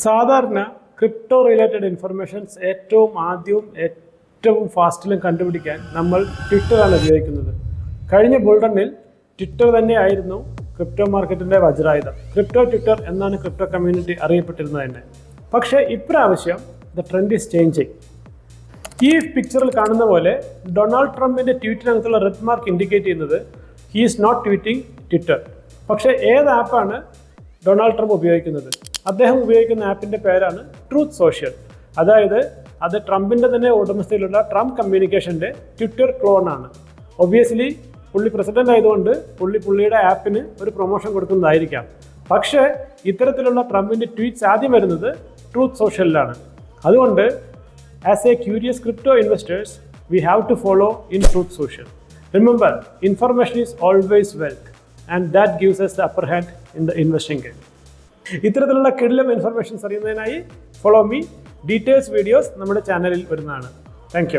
സാധാരണ crypto related informations ഏറ്റവും ഫാസ്റ്റിലും കണ്ടുപിടിക്കാൻ നമ്മൾ ട്വിറ്ററാണ് ഉപയോഗിക്കുന്നത്. കഴിഞ്ഞ ബുൾറണ്ണിൽ ട്വിറ്റർ തന്നെയായിരുന്നു ക്രിപ്റ്റോ മാർക്കറ്റിൻ്റെ വജ്രായുധം. ക്രിപ്റ്റോ ട്വിറ്റർ എന്നാണ് ക്രിപ്റ്റോ കമ്മ്യൂണിറ്റി അറിയപ്പെട്ടിരുന്നത് തന്നെ. പക്ഷേ ഇപ്രാവശ്യം ദ ട്രെൻഡ് ഈസ് ചേഞ്ചിങ്. ഈ പിക്ചറിൽ കാണുന്ന പോലെ ഡൊണാൾഡ് ട്രംപിൻ്റെ ട്വീറ്റിനകത്തുള്ള റെഡ് മാർക്ക് ഇൻഡിക്കേറ്റ് ചെയ്യുന്നത് he is not tweeting Twitter. പക്ഷേ ഏത് ആപ്പാണ് ഡൊണാൾഡ് ട്രംപ് ഉപയോഗിക്കുന്നത്? അദ്ദേഹം ഉപയോഗിക്കുന്ന ആപ്പിൻ്റെ പേരാണ് ട്രൂത്ത് സോഷ്യൽ. അതായത് അത് ട്രംപിൻ്റെ തന്നെ ഉടമസ്ഥയിലുള്ള ട്രംപ് കമ്മ്യൂണിക്കേഷൻ്റെ ട്വിറ്റർ ക്ലോണാണ്. ഒബ്വിയസ്ലി പുള്ളി പ്രസിഡന്റ് ആയതുകൊണ്ട് പുള്ളിയുടെ ആപ്പിന് ഒരു പ്രൊമോഷൻ കൊടുക്കുന്നതായിരിക്കാം. പക്ഷേ ഇത്തരത്തിലുള്ള ട്രംപിൻ്റെ ട്വീറ്റ്സ് ആദ്യം വരുന്നത് ട്രൂത്ത് സോഷ്യലിലാണ്. അതുകൊണ്ട് as a curious crypto investors we have to follow in truth social. Remember, information is always wealth and that gives us the upper hand in the investing game. ഇത്തരത്തിലുള്ള കിടിലം informations അറിയുന്നതിനായി follow me. Details videos നമ്മുടെ ചാനലിൽ വരുന്നതാണ്. Thank you.